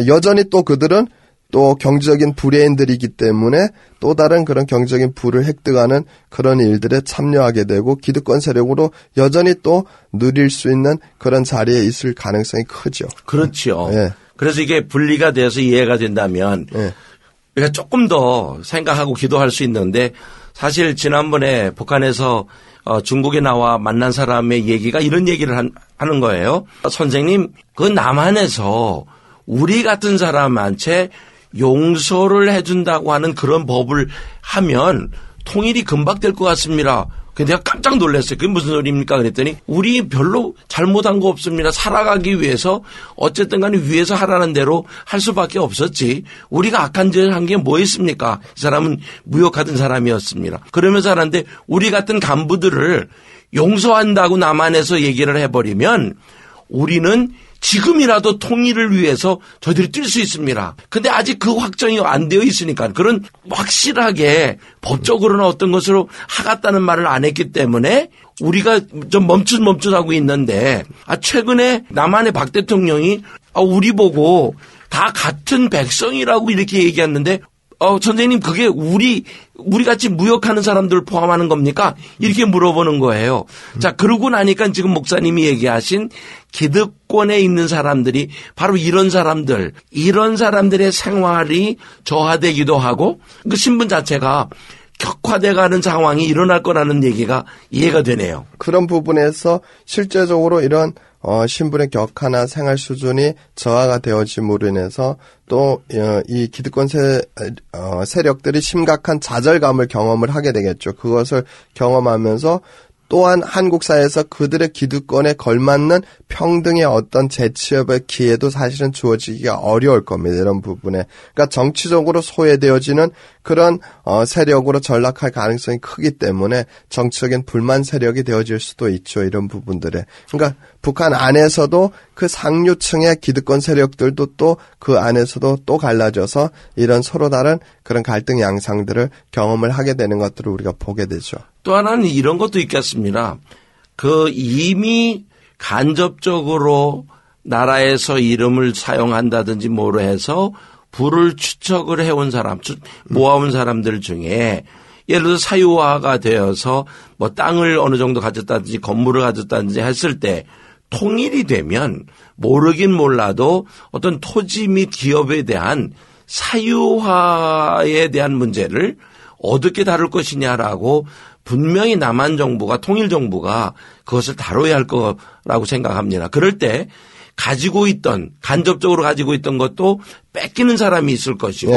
여전히 또 그들은 또 경제적인 불의인들이기 때문에 또 다른 그런 경제적인 부를 획득하는 그런 일들에 참여하게 되고 기득권 세력으로 여전히 또 누릴 수 있는 그런 자리에 있을 가능성이 크죠. 그렇죠. 예. 그래서 이게 분리가 돼서 이해가 된다면 예. 우리가 조금 더 생각하고 기도할 수 있는데, 사실 지난번에 북한에서 중국에 나와 만난 사람의 얘기가 이런 얘기를 하는 거예요. 선생님, 그 남한에서 우리 같은 사람한테 용서를 해준다고 하는 그런 법을 하면 통일이 금방 될 것 같습니다. 근데 내가 깜짝 놀랐어요. 그게 무슨 소리입니까? 그랬더니 우리 별로 잘못한 거 없습니다. 살아가기 위해서 어쨌든 간에 위에서 하라는 대로 할 수밖에 없었지. 우리가 악한 짓을 한 게 뭐 있습니까? 이 사람은 무역하던 사람이었습니다. 그러면서 하는데 우리 같은 간부들을 용서한다고 남한에서 얘기를 해버리면 우리는 지금이라도 통일을 위해서 저희들이 뛸 수 있습니다. 근데 아직 그 확정이 안 되어 있으니까 그런 확실하게 법적으로는 어떤 것으로 하겠다는 말을 안 했기 때문에 우리가 좀 멈칫멈칫하고 있는데, 최근에 남한의 박 대통령이 우리 보고 다 같은 백성이라고 이렇게 얘기했는데 선생님 그게 우리 같이 무역하는 사람들을 포함하는 겁니까? 이렇게 물어보는 거예요. 자, 그러고 나니까 지금 목사님이 얘기하신 기득권에 있는 사람들이 바로 이런 사람들의 생활이 저하되기도 하고 그 신분 자체가 격화돼가는 상황이 일어날 거라는 얘기가 이해가 되네요. 그런 부분에서 실제적으로 이런 신분의 격하나 생활 수준이 저하가 되어짐으로 인해서 또 이 기득권 세력들이 심각한 좌절감을 경험을 하게 되겠죠. 그것을 경험하면서 또한 한국 사회에서 그들의 기득권에 걸맞는 평등의 어떤 재취업의 기회도 사실은 주어지기가 어려울 겁니다. 이런 부분에. 그러니까 정치적으로 소외되어지는 그런 세력으로 전락할 가능성이 크기 때문에 정치적인 불만 세력이 되어질 수도 있죠. 이런 부분들에. 그러니까 북한 안에서도 그 상류층의 기득권 세력들도 또 그 안에서도 또 갈라져서 이런 서로 다른 그런 갈등 양상들을 경험을 하게 되는 것들을 우리가 보게 되죠. 또 하나는 이런 것도 있겠습니다. 이미 간접적으로 나라에서 이름을 사용한다든지 뭐로 해서 부를 추적을 해온 사람, 모아온 사람들 중에 예를 들어 사유화가 되어서 뭐 땅을 어느 정도 가졌다든지 건물을 가졌다든지 했을 때 통일이 되면 모르긴 몰라도 어떤 토지 및 기업에 대한 사유화에 대한 문제를 어떻게 다룰 것이냐라고 분명히 남한 정부가 통일 정부가 그것을 다뤄야 할 거라고 생각합니다. 그럴 때 간접적으로 가지고 있던 것도 뺏기는 사람이 있을 것이고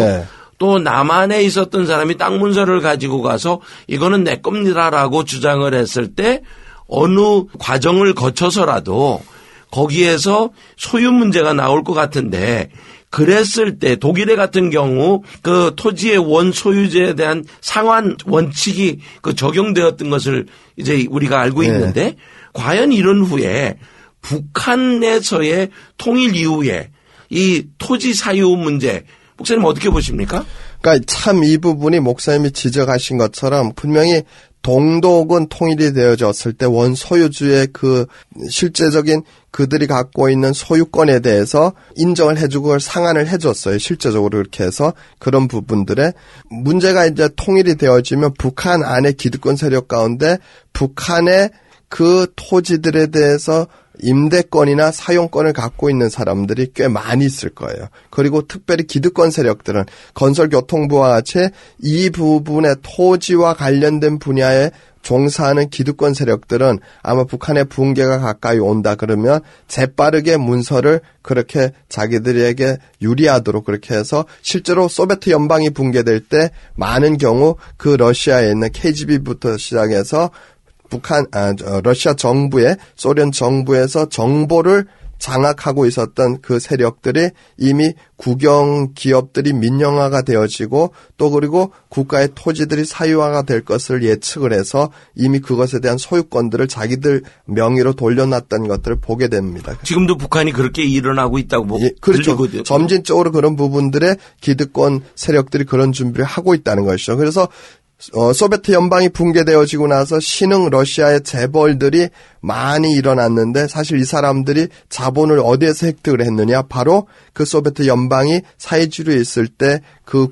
또 남한에 있었던 사람이 땅 문서를 가지고 가서 이거는 내 겁니다라고 주장을 했을 때 어느 과정을 거쳐서라도 거기에서 소유 문제가 나올 것 같은데 그랬을 때 독일의 같은 경우 그 토지의 원소유자에 대한 상환 원칙이 그 적용되었던 것을 이제 우리가 알고 있는데 과연 이런 후에 북한에서의 통일 이후에 이 토지 사유 문제 목사님 어떻게 보십니까? 그러니까 참 이 부분이 목사님이 지적하신 것처럼 분명히 동독은 통일이 되어졌을 때 원소유주의 그 실제적인 그들이 갖고 있는 소유권에 대해서 인정을 해주고 그걸 상환을 해줬어요. 실제적으로 그렇게 해서 그런 부분들에 문제가 이제 통일이 되어지면 북한 안에 기득권 세력 가운데 북한의 그 토지들에 대해서 임대권이나 사용권을 갖고 있는 사람들이 꽤 많이 있을 거예요. 그리고 특별히 기득권 세력들은 건설교통부와 같이 이 부분의 토지와 관련된 분야에 종사하는 기득권 세력들은 아마 북한의 붕괴가 가까이 온다 그러면 재빠르게 문서를 그렇게 자기들에게 유리하도록 그렇게 해서 실제로 소비에트 연방이 붕괴될 때 많은 경우 그 러시아에 있는 KGB부터 시작해서 러시아 정부의 소련 정부에서 정보를 장악하고 있었던 그 세력들이 이미 국영 기업들이 민영화가 되어지고 또 그리고 국가의 토지들이 사유화가 될 것을 예측을 해서 이미 그것에 대한 소유권들을 자기들 명의로 돌려놨던 것들을 보게 됩니다. 지금도 북한이 그렇게 일어나고 있다고 그렇죠. 들리거든요. 점진적으로 그런 부분들의 기득권 세력들이 그런 준비를 하고 있다는 것이죠. 그래서 소비에트 연방이 붕괴되어지고 나서 신흥 러시아의 재벌들이 많이 일어났는데 사실 이 사람들이 자본을 어디에서 획득을 했느냐? 바로 그 소비에트 연방이 사회주의에 있을 때 그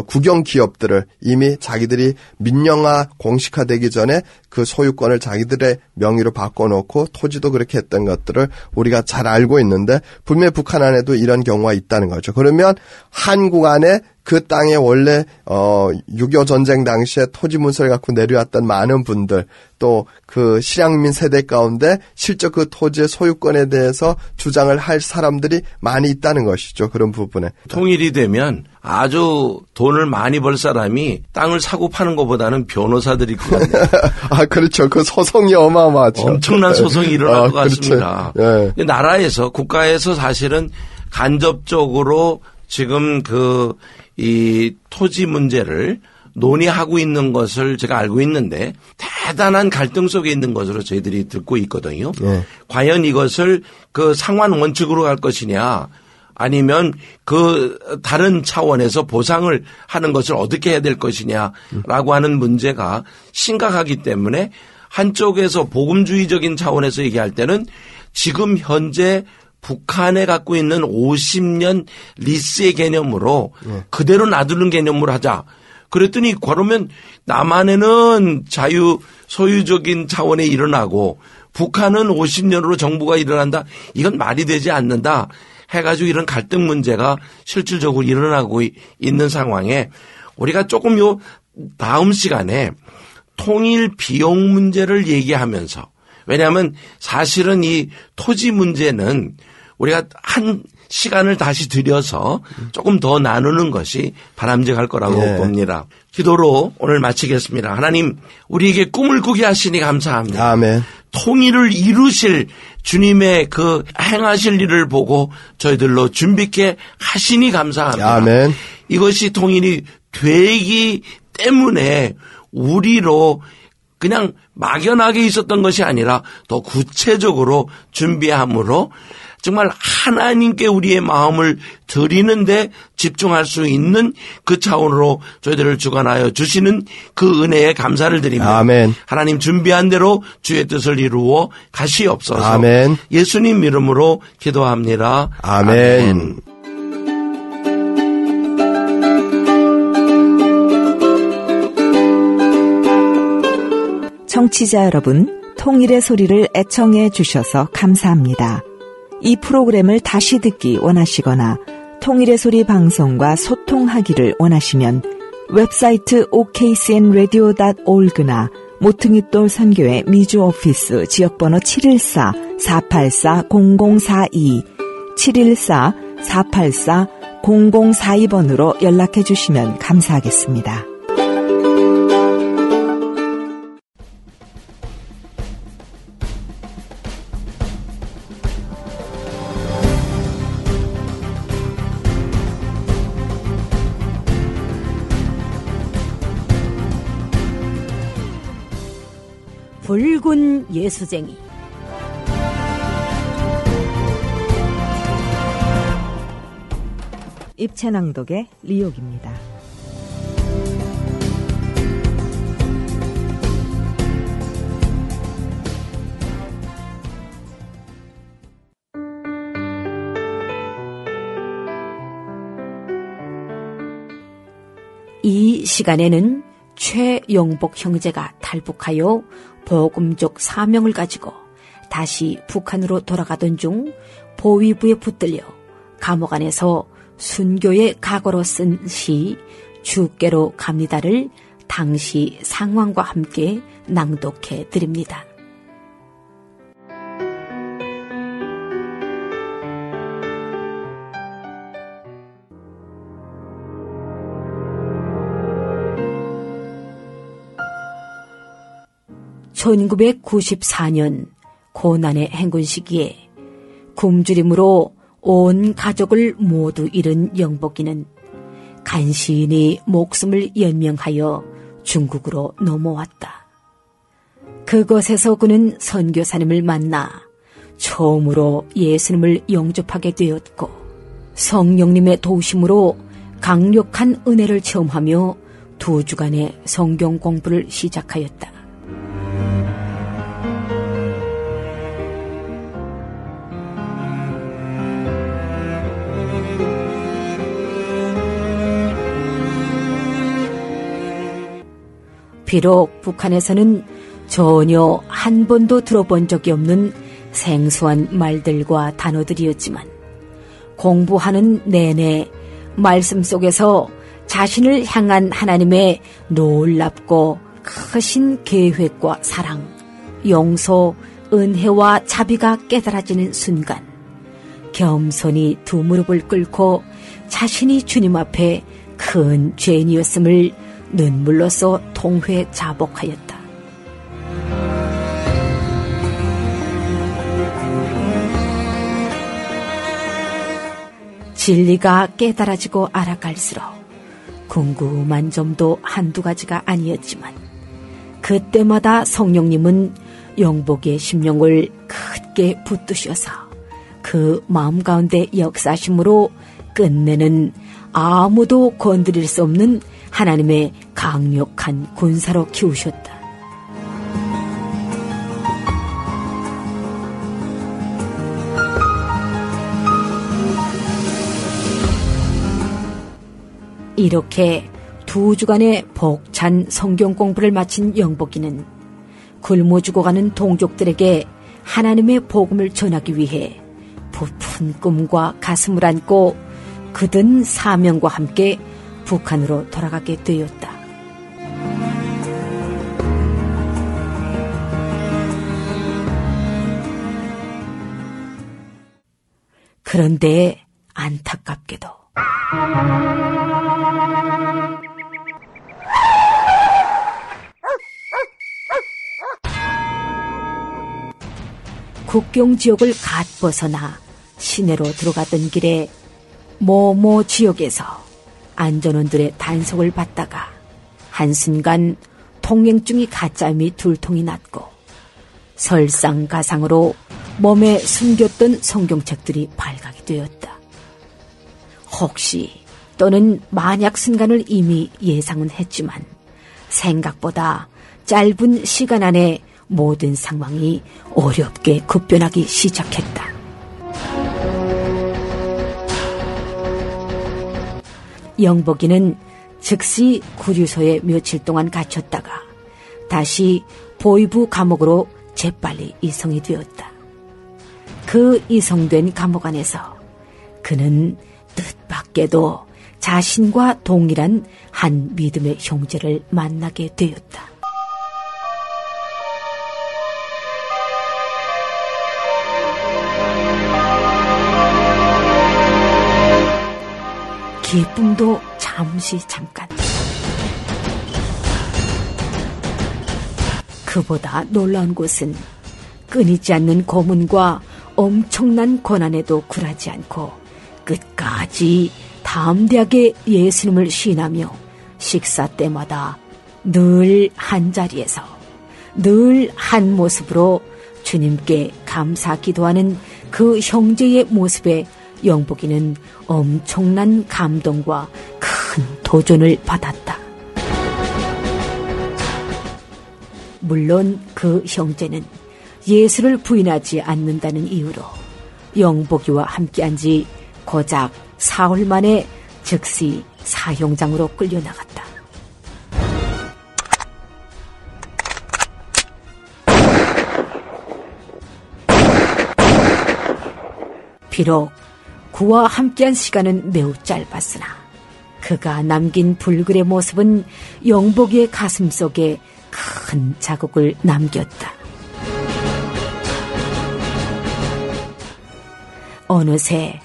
국영 기업들을 이미 자기들이 민영화 공식화되기 전에 그 소유권을 자기들의 명의로 바꿔놓고 토지도 그렇게 했던 것들을 우리가 잘 알고 있는데 분명히 북한 안에도 이런 경우가 있다는 거죠. 그러면 한국 안에 그 땅에 원래 6.25 전쟁 당시에 토지 문서를 갖고 내려왔던 많은 분들 또 그 실향민 세대 가운데 실제 그 토지의 소유권에 대해서 주장을 할 사람들이 많이 있다는 것이죠. 그런 부분에. 통일이 되면 아주 돈을 많이 벌 사람이 땅을 사고 파는 것보다는 변호사들이 있거든요. 아, 그렇죠. 그 소송이 어마어마하죠. 엄청난 소송이 일어날 것 같습니다. 그렇죠. 네. 나라에서 국가에서 사실은 간접적으로 지금 이 토지 문제를 논의하고 있는 것을 제가 알고 있는데 대단한 갈등 속에 있는 것으로 저희들이 듣고 있거든요. 네. 과연 이것을 그 상환 원칙으로 갈 것이냐 아니면 그 다른 차원에서 보상을 하는 것을 어떻게 해야 될 것이냐라고 하는 문제가 심각하기 때문에 한쪽에서 복음주의적인 차원에서 얘기할 때는 지금 현재 북한에 갖고 있는 50년 리스의 개념으로 그대로 놔두는 개념으로 하자. 그랬더니 그러면 남한에는 자유 소유적인 차원에 일어나고 북한은 50년으로 정부가 일어난다. 이건 말이 되지 않는다. 해가지고 이런 갈등 문제가 실질적으로 일어나고 있는 상황에 우리가 조금 다음 시간에 통일 비용 문제를 얘기하면서 왜냐하면 사실은 이 토지 문제는 우리가 한 시간을 다시 들여서 조금 더 나누는 것이 바람직할 거라고 봅니다. 기도로 오늘 마치겠습니다. 하나님 우리에게 꿈을 꾸게 하시니 감사합니다. 아멘. 통일을 이루실 주님의 그 행하실 일을 보고 저희들로 준비케 하시니 감사합니다. 아멘. 이것이 통일이 되기 때문에 우리로 그냥 막연하게 있었던 것이 아니라 더 구체적으로 준비함으로 정말 하나님께 우리의 마음을 드리는데 집중할 수 있는 그 차원으로 저희들을 주관하여 주시는 그 은혜에 감사를 드립니다. 아멘. 하나님 준비한 대로 주의 뜻을 이루어 가시옵소서. 아멘. 예수님 이름으로 기도합니다. 아멘. 청취자 여러분, 통일의 소리를 애청해 주셔서 감사합니다. 이 프로그램을 다시 듣기 원하시거나 통일의 소리 방송과 소통하기를 원하시면 웹사이트 okcnradio.org나 모퉁이돌 선교회 미주 오피스 지역번호 714-484-0042 714-484-0042번으로 연락해 주시면 감사하겠습니다. 붉은 예수쟁이. 입체낭독의 리옥입니다. 이 시간에는 최용복 형제가 탈북하여 복음적 사명을 가지고 다시 북한으로 돌아가던 중 보위부에 붙들려 감옥 안에서 순교의 각오로 쓴 시 주께로 갑니다를 당시 상황과 함께 낭독해 드립니다. (1994년) 고난의 행군 시기에 굶주림으로 온 가족을 모두 잃은 영복이는 간신히 목숨을 연명하여 중국으로 넘어왔다. 그곳에서 그는 선교사님을 만나 처음으로 예수님을 영접하게 되었고 성령님의 도우심으로 강력한 은혜를 체험하며 2주간의 성경 공부를 시작하였다. 비록 북한에서는 전혀 한 번도 들어본 적이 없는 생소한 말들과 단어들이었지만 공부하는 내내 말씀 속에서 자신을 향한 하나님의 놀랍고 크신 계획과 사랑, 용서, 은혜와 자비가 깨달아지는 순간 겸손히 2 무릎을 꿇고 자신이 주님 앞에 큰 죄인이었음을 눈물로써 통회 자복하였다. 진리가 깨달아지고 알아갈수록 궁금한 점도 한두 가지가 아니었지만 그때마다 성령님은 영복의 심령을 크게 붙드셔서 그 마음 가운데 역사심으로 끝내는 아무도 건드릴 수 없는 하나님의 강력한 군사로 키우셨다. 이렇게 2주간의 벅찬 성경 공부를 마친 영복이는 굶어 죽어가는 동족들에게 하나님의 복음을 전하기 위해 부푼 꿈과 가슴을 안고 굳은 사명과 함께 북한으로 돌아가게 되었다. 그런데 안타깝게도 국경 지역을 갓 벗어나 시내로 들어가던 길에 모모 지역에서 안전원들의 단속을 받다가 한순간 통행증이 가짜임이 둘통이 났고 설상가상으로 몸에 숨겼던 성경책들이 발각이 되었다. 혹시 또는 만약 순간을 이미 예상은 했지만 생각보다 짧은 시간 안에 모든 상황이 어렵게 급변하기 시작했다. 영복이는 즉시 구류소에 며칠 동안 갇혔다가 다시 보위부 감옥으로 재빨리 이송이 되었다. 그 이송된 감옥 안에서 그는 뜻밖에도 자신과 동일한 한 믿음의 형제를 만나게 되었다. 기쁨도 잠깐. 그보다 놀라운 것은 끊이지 않는 고문과 엄청난 고난에도 굴하지 않고 끝까지 담대하게 예수님을 신하며 식사 때마다 늘 한자리에서 늘 한 모습으로 주님께 감사 기도하는 그 형제의 모습에 영복이는 엄청난 감동과 큰 도전을 받았다. 물론 그 형제는 예수를 부인하지 않는다는 이유로 영복이와 함께한 지 고작 사흘 만에 즉시 사형장으로 끌려나갔다. 비록 그와 함께한 시간은 매우 짧았으나 그가 남긴 불굴의 모습은 영복이의 가슴 속에 큰 자국을 남겼다. 어느새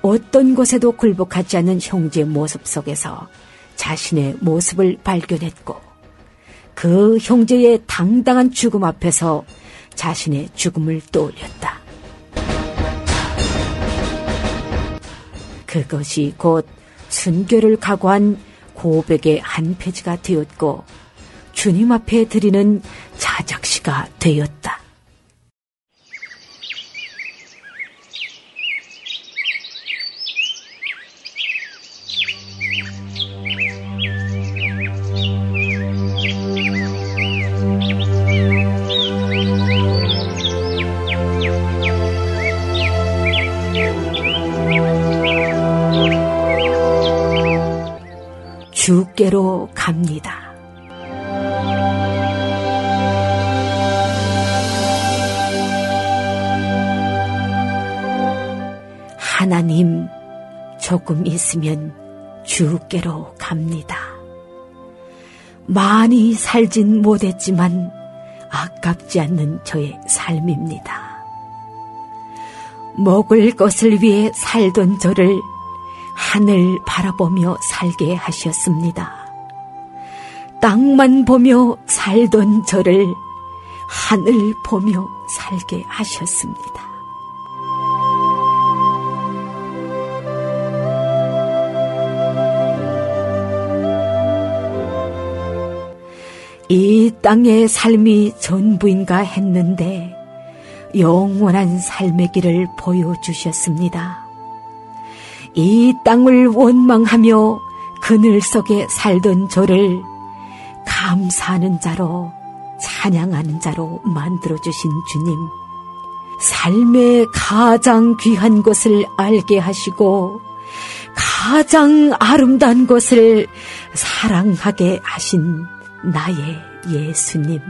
어떤 곳에도 굴복하지 않는 형제의 모습 속에서 자신의 모습을 발견했고 그 형제의 당당한 죽음 앞에서 자신의 죽음을 떠올렸다. 그것이 곧 순교를 각오한 고백의 한 페이지가 되었고 주님 앞에 드리는 자작시가 되었다. 주께로 갑니다. 하나님, 조금 있으면 주께로 갑니다. 많이 살진 못했지만 아깝지 않는 저의 삶입니다. 먹을 것을 위해 살던 저를 하늘 바라보며 살게 하셨습니다. 땅만 보며 살던 저를 하늘 보며 살게 하셨습니다. 이 땅의 삶이 전부인가 했는데 영원한 삶의 길을 보여주셨습니다. 이 땅을 원망하며 그늘 속에 살던 저를 감사하는 자로 찬양하는 자로 만들어주신 주님, 삶의 가장 귀한 것을 알게 하시고 가장 아름다운 것을 사랑하게 하신 나의 예수님,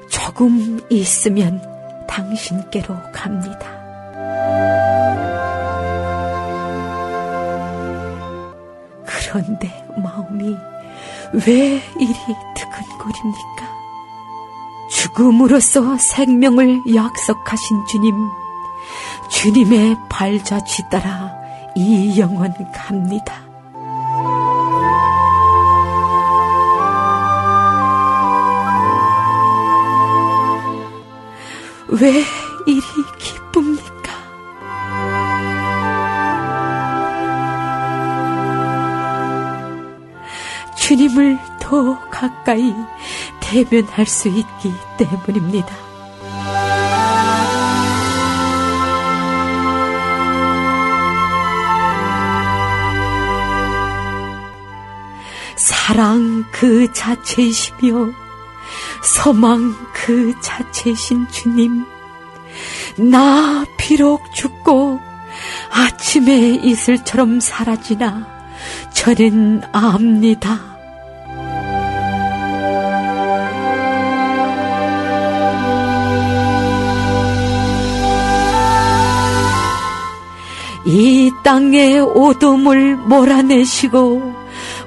조금 있으면 당신께로 갑니다. 그런데 마음이 왜 이리 두근거립니까? 죽음으로써 생명을 약속하신 주님, 주님의 발자취 따라 이 영혼 갑니다. 왜 이리 기쁩니까? 주님을 더 가까이 대면할 수 있기 때문입니다. 사랑 그 자체이시며 소망 그 자체이신 주님, 나 비록 죽고 아침의 이슬처럼 사라지나 저는 압니다. 이 땅의 어둠을 몰아내시고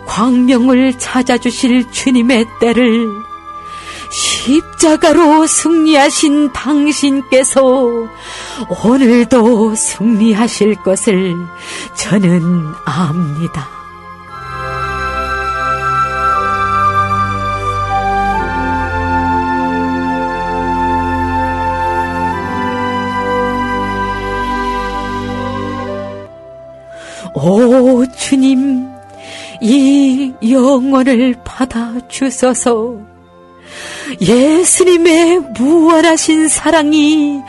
광명을 찾아주실 주님의 때를 십자가로 승리하신 당신께서 오늘도 승리하실 것을 저는 압니다. 영혼을 받아주소서. 예수님의 무한하신 사랑이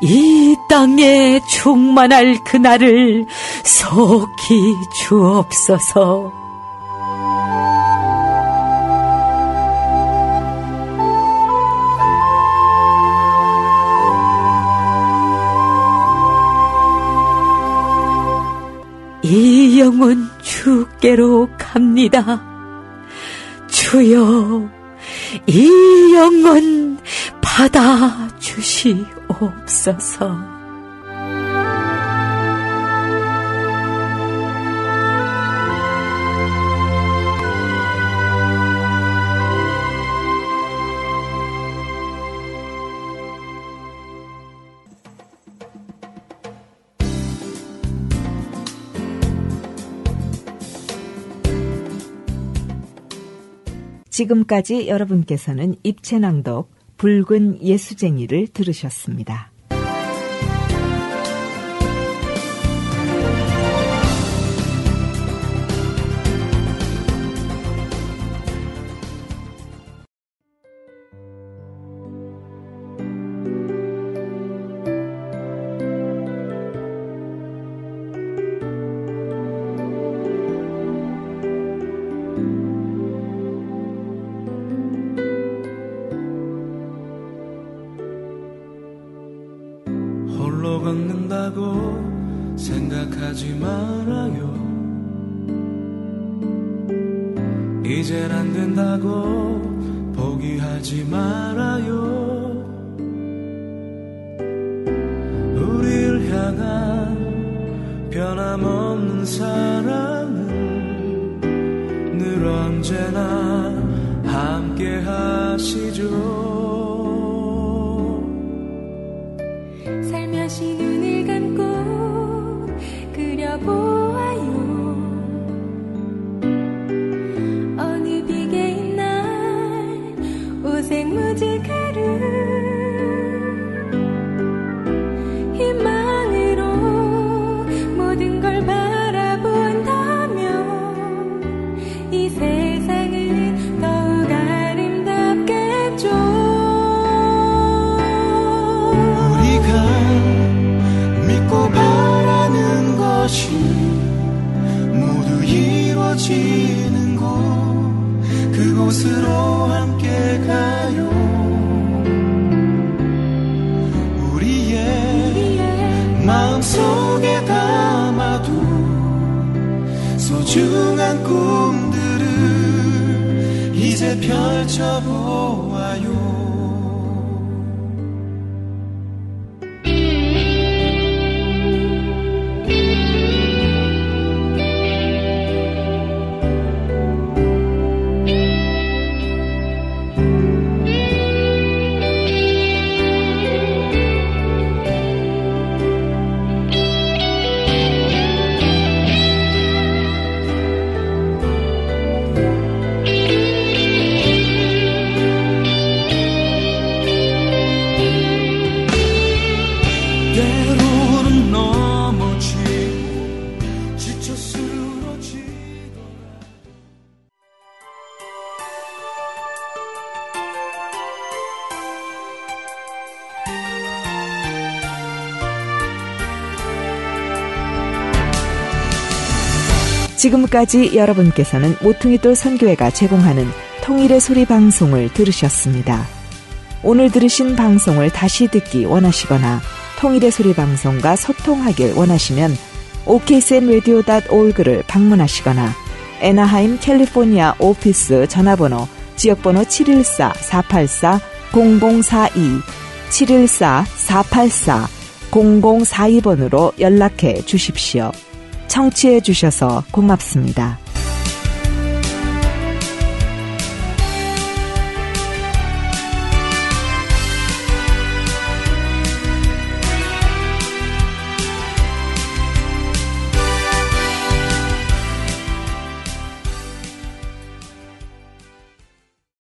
이 땅에 충만할 그날을 속히 주옵소서. 이 영혼 주께로 갑니다. 주여, 이 영혼 받아주시옵소서. 지금까지 여러분께서는 입체낭독 붉은 예수쟁이를 들으셨습니다. 걷는다고 생각하지 말아요. 이젠 안 된다고 포기하지 말아요. 우리를 향한 변함없는 사랑은 늘 언제나 함께 하시죠. 살며시 눈을 감고 그려보아요. 어느 비개인 날 오색무직 하루 희망으로 모든 걸 바라본다면 이 세상은 더욱 아름답겠죠. 믿고 바라는 것이 모두 이루어지는 곳, 그곳으로 함께 가요. 우리의 마음속에 담아둔 소중한 꿈들을 이제 펼쳐보아요. 지금까지 여러분께서는 모퉁이돌 선교회가 제공하는 통일의 소리 방송을 들으셨습니다. 오늘 들으신 방송을 다시 듣기 원하시거나 통일의 소리 방송과 소통하길 원하시면 okcnradio.org를 방문하시거나 애나하임 캘리포니아 오피스 전화번호 지역번호 714-484-0042 714-484-0042번으로 연락해 주십시오. 청취해 주셔서 고맙습니다.